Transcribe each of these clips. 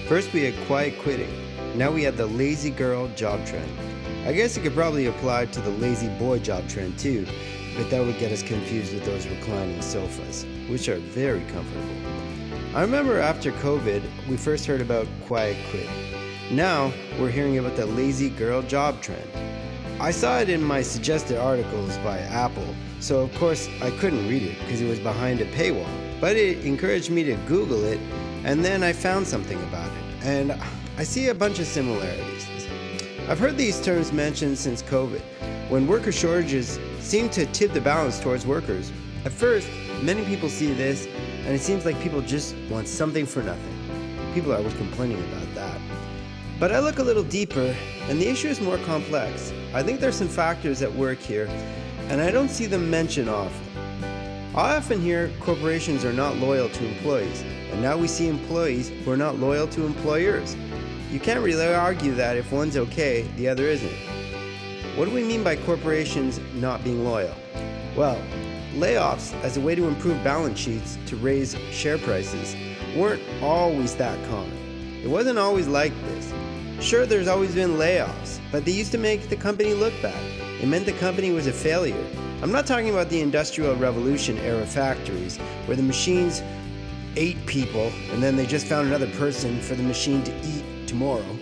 First we had quiet quitting. Now we had the lazy girl job trend. I guess it could probably apply to the lazy boy job trend too, but that would get us confused with those reclining sofas, which are very comfortable. I remember after COVID, we first heard about quiet quitting. Now we're hearing about the lazy girl job trend. I saw it in my suggested articles by Apple, so of course I couldn't read it because it was behind a paywall. But it encouraged me to Google it, and then I found something about it, and I see a bunch of similarities. I've heard these terms mentioned since COVID, when worker shortages seem to tip the balance towards workers. At first, many people see this, and it seems like people just want something for nothing. People are always complaining about that. But I look a little deeper, and the issue is more complex. I think there's some factors at work here, and I don't see them mentioned often. I often hear corporations are not loyal to employees, and now we see employees who are not loyal to employers. You can't really argue that if one's okay, the other isn't. What do we mean by corporations not being loyal? Well, layoffs as a way to improve balance sheets to raise share prices weren't always that common. It wasn't always like this. Sure, there's always been layoffs, but they used to make the company look bad. It meant the company was a failure. I'm not talking about the Industrial Revolution era factories where the machines ate people and then they just found another person for the machine to eat tomorrow.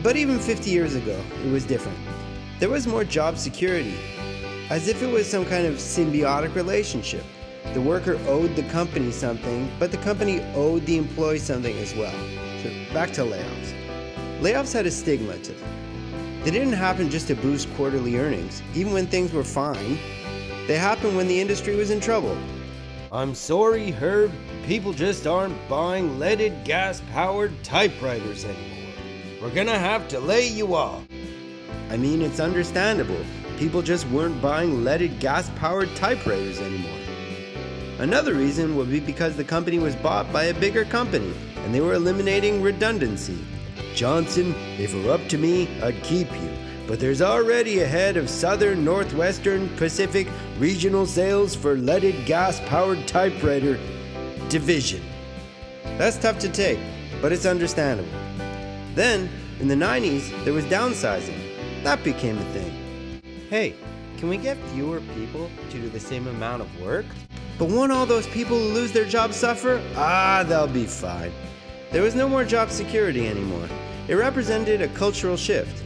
But even 50 years ago, it was different. There was more job security, as if it was some kind of symbiotic relationship. The worker owed the company something, but the company owed the employee something as well. So back to layoffs. Layoffs had a stigma to them. They didn't happen just to boost quarterly earnings, even when things were fine. They happened when the industry was in trouble. I'm sorry, Herb, people just aren't buying leaded gas-powered typewriters anymore. We're gonna have to lay you off. I mean, it's understandable. People just weren't buying leaded gas-powered typewriters anymore. Another reason would be because the company was bought by a bigger company, and they were eliminating redundancy. Johnson, if it were up to me, I'd keep you. But there's already a head of Southern, Northwestern, Pacific regional sales for leaded gas-powered typewriter division. That's tough to take, but it's understandable. Then, in the 90s, there was downsizing. That became a thing. Hey, can we get fewer people to do the same amount of work? But won't all those people who lose their jobs suffer? They'll be fine. There was no more job security anymore. It represented a cultural shift.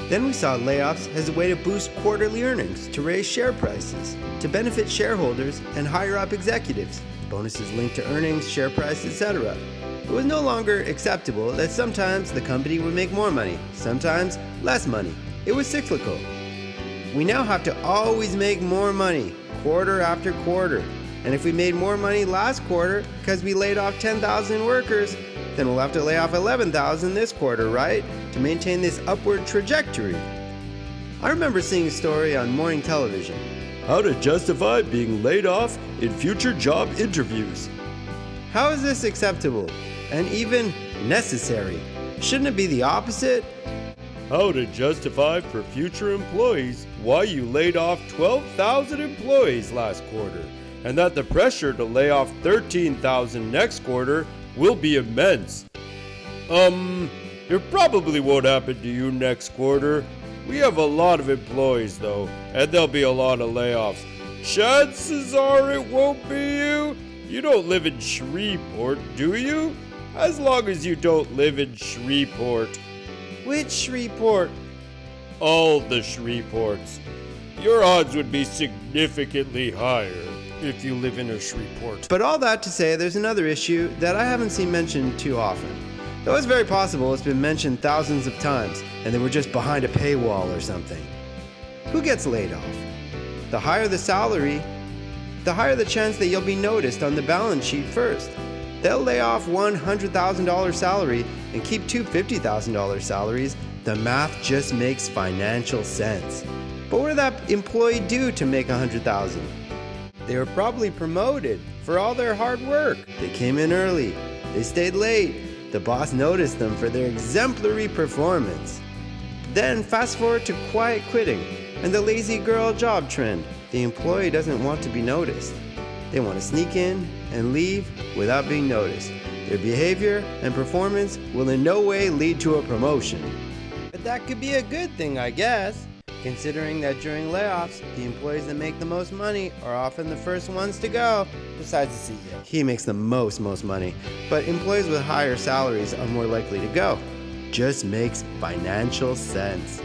Then we saw layoffs as a way to boost quarterly earnings, to raise share prices, to benefit shareholders and higher up executives, bonuses linked to earnings, share price, etc. It was no longer acceptable that sometimes the company would make more money, sometimes less money. It was cyclical. We now have to always make more money, quarter after quarter. And if we made more money last quarter because we laid off 10,000 workers, then we'll have to lay off 11,000 this quarter, right? To maintain this upward trajectory. I remember seeing a story on morning television. How to justify being laid off in future job interviews. How is this acceptable and even necessary? Shouldn't it be the opposite? How to justify for future employees why you laid off 12,000 employees last quarter, and that the pressure to lay off 13,000 next quarter will be immense. It probably won't happen to you next quarter. We have a lot of employees though, and there'll be a lot of layoffs. Chances are it won't be you. You don't live in Shreveport, do you? As long as you don't live in Shreveport. Which Shreveport? All the Shreveports. Your odds would be significantly higher if you live in a Shreveport. But all that to say, there's another issue that I haven't seen mentioned too often. Though it's very possible it's been mentioned thousands of times, and they were just behind a paywall or something. Who gets laid off? The higher the salary, the higher the chance that you'll be noticed on the balance sheet first. They'll lay off one $100,000 salary and keep two $50,000 salaries. The math just makes financial sense. But what did that employee do to make $100,000? They were probably promoted for all their hard work. They came in early. They stayed late. The boss noticed them for their exemplary performance. Then fast forward to quiet quitting and the lazy girl job trend. The employee doesn't want to be noticed. They want to sneak in and leave without being noticed. their behavior and performance will in no way lead to a promotion. But that could be a good thing, I guess, considering that during layoffs, the employees that make the most money are often the first ones to go, besides the CEO. He makes the most money, but employees with higher salaries are more likely to go. Just makes financial sense.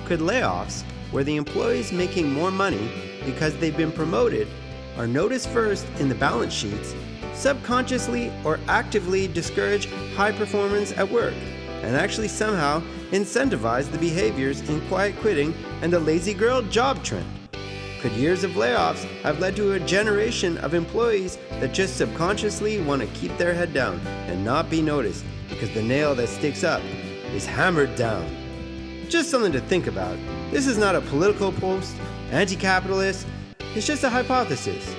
Could layoffs, where the employees making more money because they've been promoted, are noticed first in the balance sheets, subconsciously or actively discourage high performance at work, and actually somehow incentivize the behaviors in quiet quitting and the lazy girl job trend? Could years of layoffs have led to a generation of employees that just subconsciously want to keep their head down and not be noticed because the nail that sticks up is hammered down? Just something to think about. This is not a political post, anti-capitalist, it's just a hypothesis.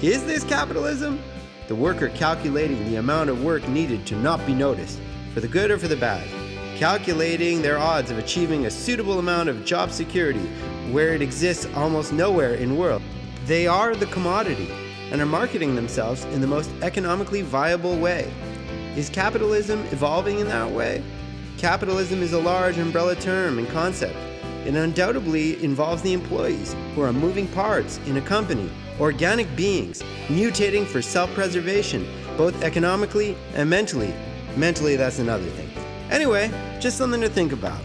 Is this capitalism? The worker calculating the amount of work needed to not be noticed, for the good or for the bad, calculating their odds of achieving a suitable amount of job security where it exists almost nowhere in the world. They are the commodity and are marketing themselves in the most economically viable way. Is capitalism evolving in that way? Capitalism is a large umbrella term and concept. It undoubtedly involves the employees, who are moving parts in a company, organic beings, mutating for self-preservation, both economically and mentally. Mentally, that's another thing. Anyway, just something to think about.